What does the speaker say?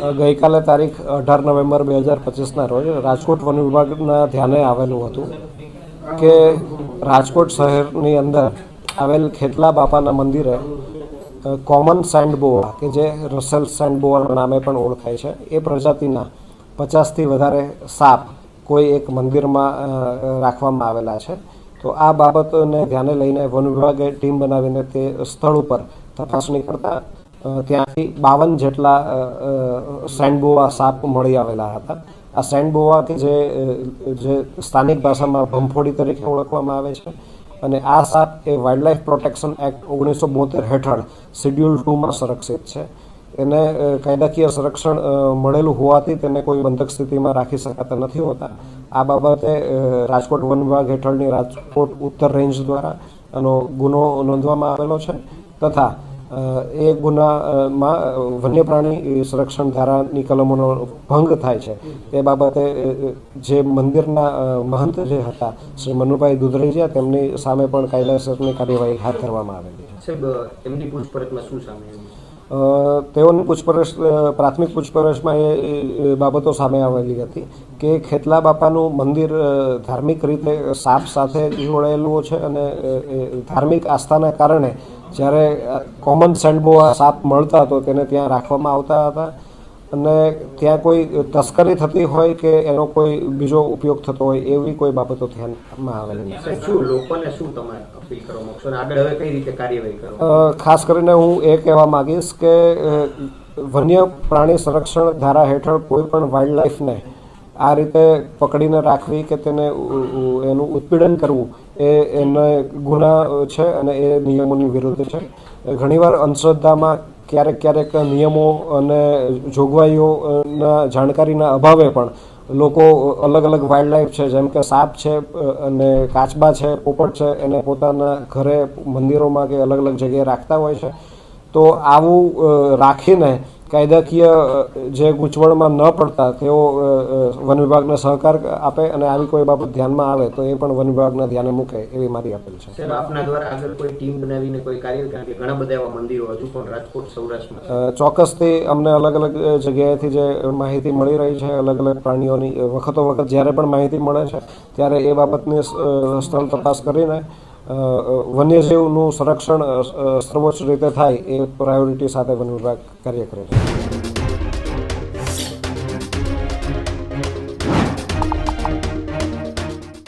ગઈકાલે તારીખ 18 નવેમ્બર 2025ના રોજ રાજકોટ વન વિભાગના ધ્યાને આવેલું હતું કે રાજકોટ શહેરની અંદર આવેલ ખેતલા બાપાના મંદિરે કોમન સેન્ડબોઆ કે જે રસેલ સેન્ડબોઆના નામે પણ ઓળખાય છે એ પ્રજાતિના 50થી વધારે સાપ કોઈ એક મંદિરમાં રાખવામાં આવેલા છે. તો આ બાબતને ધ્યાને લઈને વન વિભાગે ટીમ બનાવીને તે સ્થળ ઉપર તપાસણી કરતા ત્યાંથી 52 જેટલા સેન્ડબોઆ સાપ મળી આવેલા હતા. આ સેન્ડબોઆ કે જે સ્થાનિક ભાષામાં ભંફોડી તરીકે ઓળખવામાં આવે છે અને આ સાપ એ વાઇલ્ડલાઇફ પ્રોટેક્શન એક્ટ 1972 હેઠળ શિડ્યુલ 2માં સંરક્ષિત છે. એને કાયદાકીય સંરક્ષણ મળેલું હોવાથી તેને કોઈ બંધક સ્થિતિમાં રાખી શકાતા નથી હોતા. આ બાબતે રાજકોટ વન વિભાગ હેઠળની રાજકોટ ઉત્તર રેન્જ દ્વારા આનો ગુનો નોંધવામાં આવેલો છે તથા એ ગુનામાં વન્ય પ્રાણી સંરક્ષણ ધારાની કલમોનો ભંગ થાય છે તે બાબતે જે મંદિરના મહંત જે હતા શ્રી મનુભાઈ દુધરેજિયા તેમની સામે પણ કાયદેસરની કાર્યવાહી હાથ ધરવામાં આવેલી છે. એમની પૂછપરછમાં શું સામે તેઓની પ્રાથમિક પૂછપરછમાં એ બાબતો સામે આવેલી હતી કે ખેતલા બાપાનું મંદિર ધાર્મિક રીતે સાપ સાથે જોડાયેલું છે અને ધાર્મિક આસ્થાના કારણે જ્યારે કોમન સેન્ડબોઆ સાપ મળતા તો તેને ત્યાં રાખવામાં આવતા હતા અને ત્યાં કોઈ તસ્કરી થતી હોય કે એનો કોઈ બીજો ઉપયોગ થતો હોય એવી કોઈ બાબતો ધ્યાનમાં આવેલી નથી. લોકોને શું તમે અપીલ કરવા માંગશો અને આગળ હવે કઈ રીતે કાર્યવાહી કરો? ખાસ કરીને હું એ કહેવા માંગીશ કે વન્ય પ્રાણી સંરક્ષણ ધારા હેઠળ કોઈ પણ વાઇલ્ડ લાઈફને આ રીતે પકડીને રાખવી કે તેને એનું ઉત્પીડન કરવું એને ગુના છે અને એ નિયમોની વિરુદ્ધ છે. ઘણીવાર અંધશ્રદ્ધામાં ક્યારેક નિયમો અને જોગવાઈઓના જાણકારીના અભાવે પણ લોકો અલગ અલગ વાઇલ્ડ લાઈફ છે જેમ કે સાપ છે અને કાચબા છે, પોપટ છે એને પોતાના ઘરે મંદિરોમાં કે અલગ અલગ જગ્યાએ રાખતા હોય છે. તો આવું રાખીને કાયદાકીય જે ગૂંચવણમાં ન પડતા તેઓ વન વિભાગને સહકાર આપે અને આવી કોઈ બાબત ધ્યાનમાં આવે તો એ પણ વન વિભાગના ધ્યાને મૂકે એવી મારી અપીલ છે. આપના દ્વારા આગળ કોઈ ટીમ બનાવીને કોઈ કાર્ય, કારણ કે ઘણા બધા એવા મંદિરો હજુ પણ રાજકોટ સૌરાષ્ટ્રમાં ચોક્કસથી અમને અલગ અલગ જગ્યાએથી જે માહિતી મળી રહી છે, અલગ અલગ પ્રાણીઓની વખતો વખત જ્યારે પણ માહિતી મળે છે ત્યારે એ બાબતની સ્થળ તપાસ કરીને વન્યજીવનું સંરક્ષણ સર્વોચ્ચ રીતે થાય એ પ્રાયોરિટી સાથે વન વિભાગ કાર્ય કરે છે.